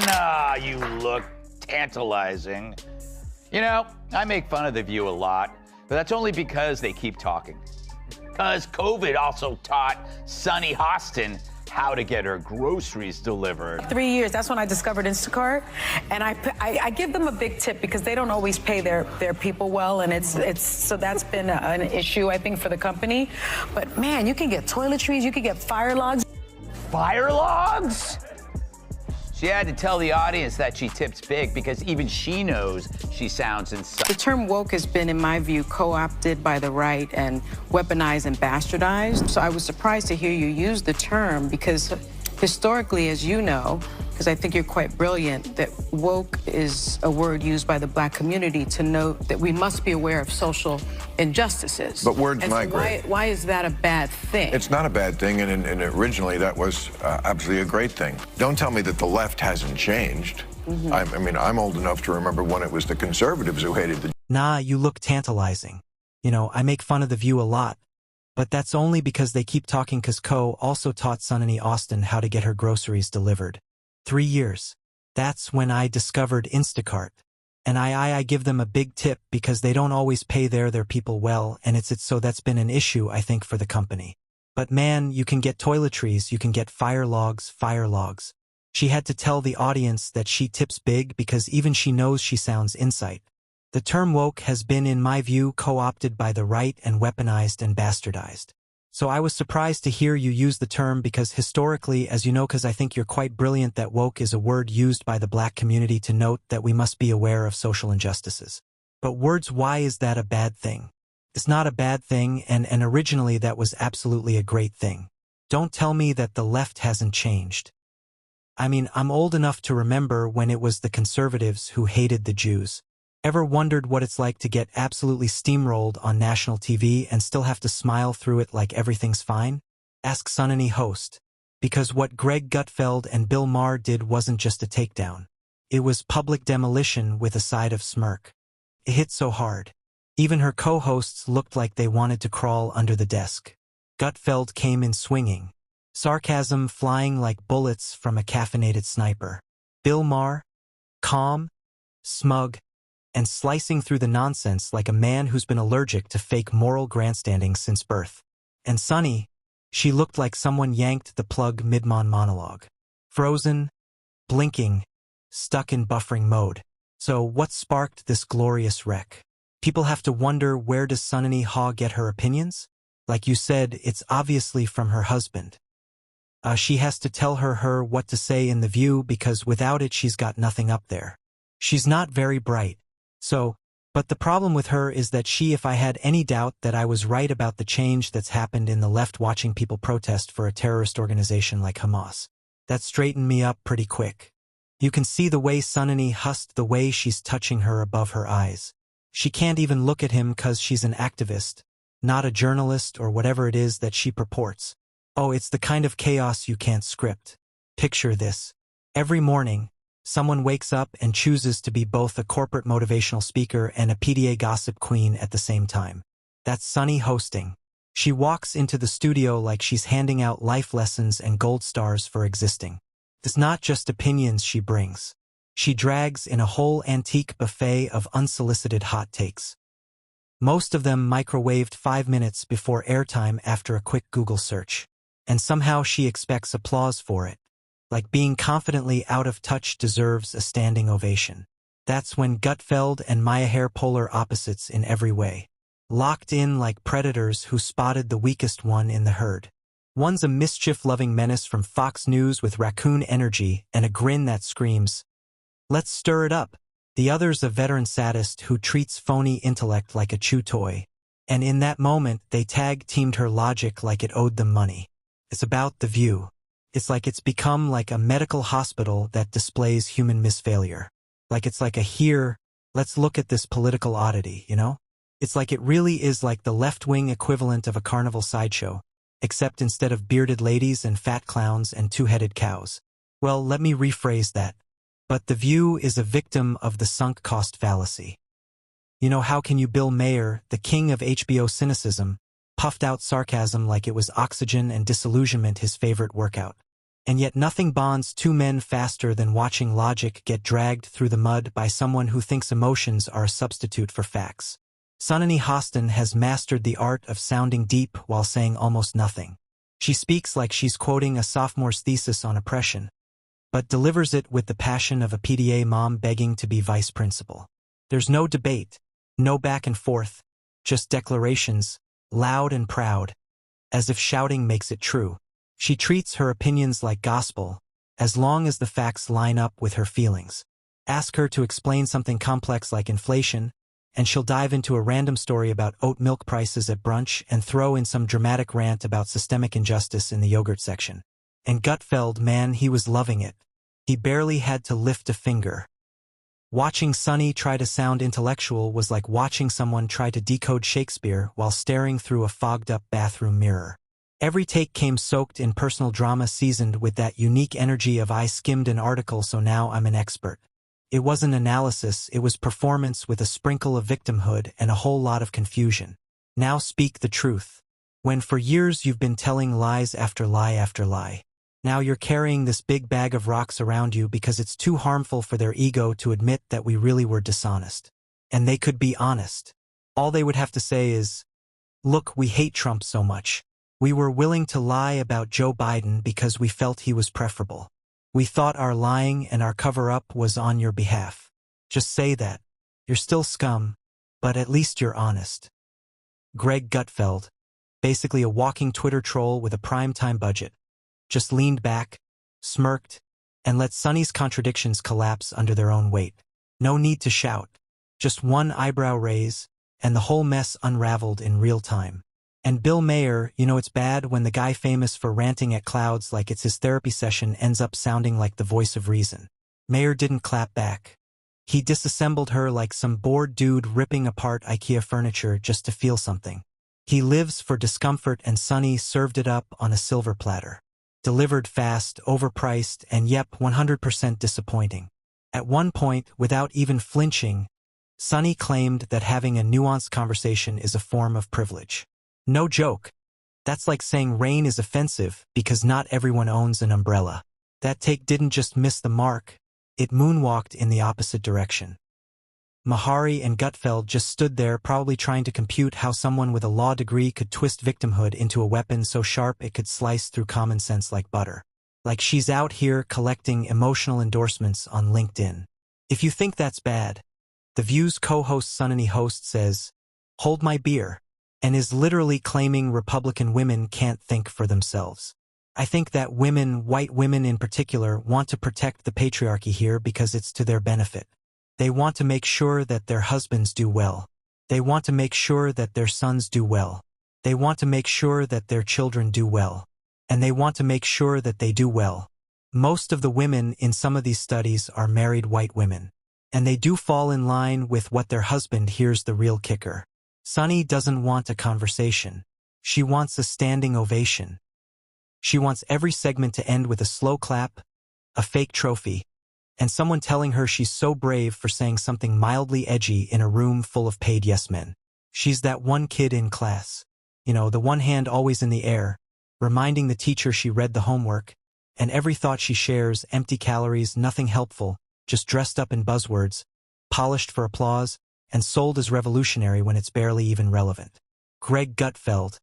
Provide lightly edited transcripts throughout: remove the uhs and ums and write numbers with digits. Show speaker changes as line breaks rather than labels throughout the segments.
Nah, you look tantalizing. You know, I make fun of The View a lot, but that's only because they keep talking. Because COVID also taught Sunny Hostin how to get her groceries delivered.
3 years, that's when I discovered Instacart. And I give them a big tip because they don't always pay their people well. And so that's been an issue, I think, for the company. But man, you can get toiletries, you can get fire logs.
Fire logs? She had to tell the audience that she tips big because even she knows she sounds insane.
The term woke has been, in my view, co-opted by the right and weaponized and bastardized. So I was surprised to hear you use the term because historically, as you know, because I think you're quite brilliant, that woke is a word used by the Black community to note that we must be aware of social injustices.
But words migrate.
Why is that a bad thing?
It's not a bad thing, and originally that was absolutely a great thing. Don't tell me that the left hasn't changed. I mean, I'm old enough to remember when it was the conservatives who hated the...
Nah, you look tantalizing. You know, I make fun of The View a lot, but that's only because they keep talking because Co also taught Sunny Hostin how to get her groceries delivered. 3 years. That's when I discovered Instacart. And I give them a big tip because they don't always pay their people well, and so that's been an issue, I think, for the company. But man, you can get toiletries, you can get fire logs. She had to tell the audience that she tips big because even she knows she sounds insight. The term woke has been, in my view, co-opted by the right and weaponized and bastardized. So I was surprised to hear you use the term because historically, as you know, because I think you're quite brilliant, that woke is a word used by the Black community to note that we must be aware of social injustices. But words, why is that a bad thing? It's not a bad thing, and originally that was absolutely a great thing. Don't tell me that the left hasn't changed. I mean, I'm old enough to remember when it was the conservatives who hated the Jews. Ever wondered what it's like to get absolutely steamrolled on national TV and still have to smile through it like everything's fine? Ask Sunny Host. Because what Greg Gutfeld and Bill Maher did wasn't just a takedown. It was public demolition with a side of smirk. It hit so hard. Even her co-hosts looked like they wanted to crawl under the desk. Gutfeld came in swinging. Sarcasm flying like bullets from a caffeinated sniper. Bill Maher, calm, smug, and slicing through the nonsense like a man who's been allergic to fake moral grandstanding since birth. And Sunny, she looked like someone yanked the plug mid-monologue. Frozen, blinking, stuck in buffering mode. So what sparked this glorious wreck? People have to wonder, where does Sunny Ha get her opinions? Like you said, it's obviously from her husband. She has to tell her what to say in The View because without it she's got nothing up there. She's not very bright. But the problem with her is that if I had any doubt that I was right about the change that's happened in the left watching people protest for a terrorist organization like Hamas, that straightened me up pretty quick. You can see the way Sunny Hust, the way she's touching her above her eyes. She can't even look at him cause she's an activist, not a journalist or whatever it is that she purports. Oh, it's the kind of chaos you can't script. Picture this. Every morning, someone wakes up and chooses to be both a corporate motivational speaker and a PDA gossip queen at the same time. That's Sunny hosting. She walks into the studio like she's handing out life lessons and gold stars for existing. It's not just opinions she brings. She drags in a whole antique buffet of unsolicited hot takes. Most of them microwaved 5 minutes before airtime after a quick Google search. And somehow she expects applause for it. Like being confidently out of touch deserves a standing ovation. That's when Gutfeld and Maher, polar opposites in every way. Locked in like predators who spotted the weakest one in the herd. One's a mischief-loving menace from Fox News with raccoon energy and a grin that screams, "Let's stir it up." The other's a veteran sadist who treats phony intellect like a chew toy. And in that moment, they tag-teamed her logic like it owed them money. It's about The View. It's like it's become like a medical hospital that displays human misfailure. Like it's like let's look at this political oddity, you know? It's like it really is like the left-wing equivalent of a carnival sideshow, except instead of bearded ladies and fat clowns and two-headed cows. Well, let me rephrase that. But The View is a victim of the sunk cost fallacy. You know, how can you Bill Maher, the king of HBO cynicism, puffed out sarcasm like it was oxygen and disillusionment his favorite workout? And yet nothing bonds two men faster than watching logic get dragged through the mud by someone who thinks emotions are a substitute for facts. Sonny Hostin has mastered the art of sounding deep while saying almost nothing. She speaks like she's quoting a sophomore's thesis on oppression, but delivers it with the passion of a PTA mom begging to be vice principal. There's no debate, no back and forth, just declarations, loud and proud, as if shouting makes it true. She treats her opinions like gospel, as long as the facts line up with her feelings. Ask her to explain something complex like inflation, and she'll dive into a random story about oat milk prices at brunch and throw in some dramatic rant about systemic injustice in the yogurt section. And Gutfeld, man, he was loving it. He barely had to lift a finger. Watching Sonny try to sound intellectual was like watching someone try to decode Shakespeare while staring through a fogged-up bathroom mirror. Every take came soaked in personal drama seasoned with that unique energy of I skimmed an article so now I'm an expert. It wasn't analysis, it was performance with a sprinkle of victimhood and a whole lot of confusion. Now speak the truth. When for years you've been telling lies after lie after lie. Now you're carrying this big bag of rocks around you because it's too harmful for their ego to admit that we really were dishonest. And they could be honest. All they would have to say is, look, we hate Trump so much. We were willing to lie about Joe Biden because we felt he was preferable. We thought our lying and our cover-up was on your behalf. Just say that. You're still scum, but at least you're honest. Greg Gutfeld, basically a walking Twitter troll with a primetime budget, just leaned back, smirked, and let Sonny's contradictions collapse under their own weight. No need to shout. Just one eyebrow raise, and the whole mess unraveled in real time. And Bill Maher, you know it's bad when the guy famous for ranting at clouds like it's his therapy session ends up sounding like the voice of reason. Maher didn't clap back. He disassembled her like some bored dude ripping apart IKEA furniture just to feel something. He lives for discomfort and Sonny served it up on a silver platter. Delivered fast, overpriced, and yep, 100% disappointing. At one point, without even flinching, Sonny claimed that having a nuanced conversation is a form of privilege. No joke. That's like saying rain is offensive because not everyone owns an umbrella. That take didn't just miss the mark, it moonwalked in the opposite direction. Maher and Gutfeld just stood there probably trying to compute how someone with a law degree could twist victimhood into a weapon so sharp it could slice through common sense like butter. Like she's out here collecting emotional endorsements on LinkedIn. If you think that's bad, The View's co-host Sonny Host says, "Hold my beer," and is literally claiming Republican women can't think for themselves. I think that women, white women in particular, want to protect the patriarchy here because it's to their benefit. They want to make sure that their husbands do well. They want to make sure that their sons do well. They want to make sure that their children do well. And they want to make sure that they do well. Most of the women in some of these studies are married white women. And they do fall in line with what their husband hears. The real kicker. Sonny doesn't want a conversation. She wants a standing ovation. She wants every segment to end with a slow clap, a fake trophy, and someone telling her she's so brave for saying something mildly edgy in a room full of paid yes men. She's that one kid in class. You know, the one hand always in the air, reminding the teacher she read the homework, and every thought she shares, empty calories, nothing helpful, just dressed up in buzzwords, polished for applause, and sold as revolutionary when it's barely even relevant. Greg Gutfeld,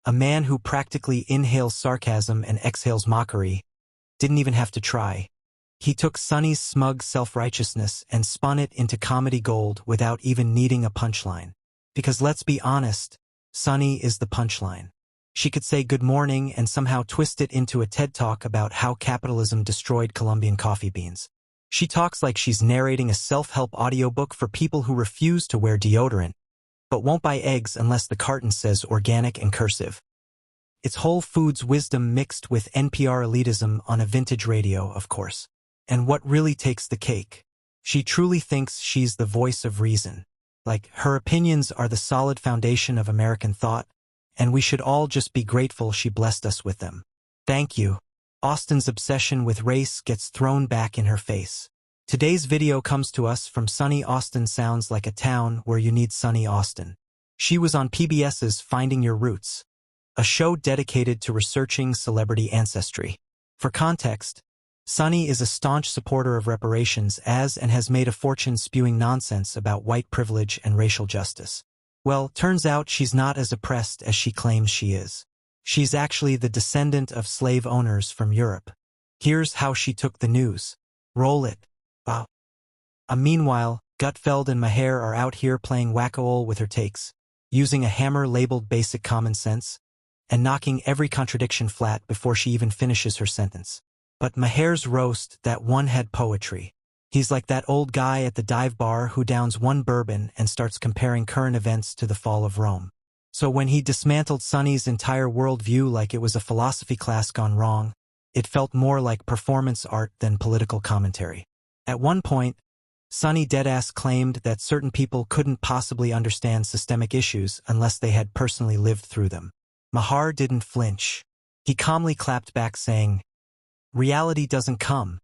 a man who practically inhales sarcasm and exhales mockery, didn't even have to try. He took Sonny's smug self-righteousness and spun it into comedy gold without even needing a punchline. Because let's be honest, Sonny is the punchline. She could say good morning and somehow twist it into a TED Talk about how capitalism destroyed Colombian coffee beans. She talks like she's narrating a self-help audiobook for people who refuse to wear deodorant, but won't buy eggs unless the carton says organic and cursive. It's Whole Foods wisdom mixed with NPR elitism on a vintage radio, of course. And what really takes the cake? She truly thinks she's the voice of reason. Like, her opinions are the solid foundation of American thought, and we should all just be grateful she blessed us with them. Thank you. Austin's obsession with race gets thrown back in her face. Today's video comes to us from Sonny Austin. Sounds like a town where you need Sonny Austin. She was on PBS's Finding Your Roots, a show dedicated to researching celebrity ancestry. For context, Sunny is a staunch supporter of reparations and has made a fortune spewing nonsense about white privilege and racial justice. Well, turns out she's not as oppressed as she claims she is. She's actually the descendant of slave owners from Europe. Here's how she took the news. Roll it. Wow. Meanwhile, Gutfeld and Maher are out here playing whack-a-mole with her takes, using a hammer labeled basic common sense, and knocking every contradiction flat before she even finishes her sentence. But Maher's roast, that one had poetry. He's like that old guy at the dive bar who downs one bourbon and starts comparing current events to the fall of Rome. So when he dismantled Sunny's entire worldview like it was a philosophy class gone wrong, it felt more like performance art than political commentary. At one point, Sunny deadass claimed that certain people couldn't possibly understand systemic issues unless they had personally lived through them. Maher didn't flinch. He calmly clapped back saying, "Reality doesn't come.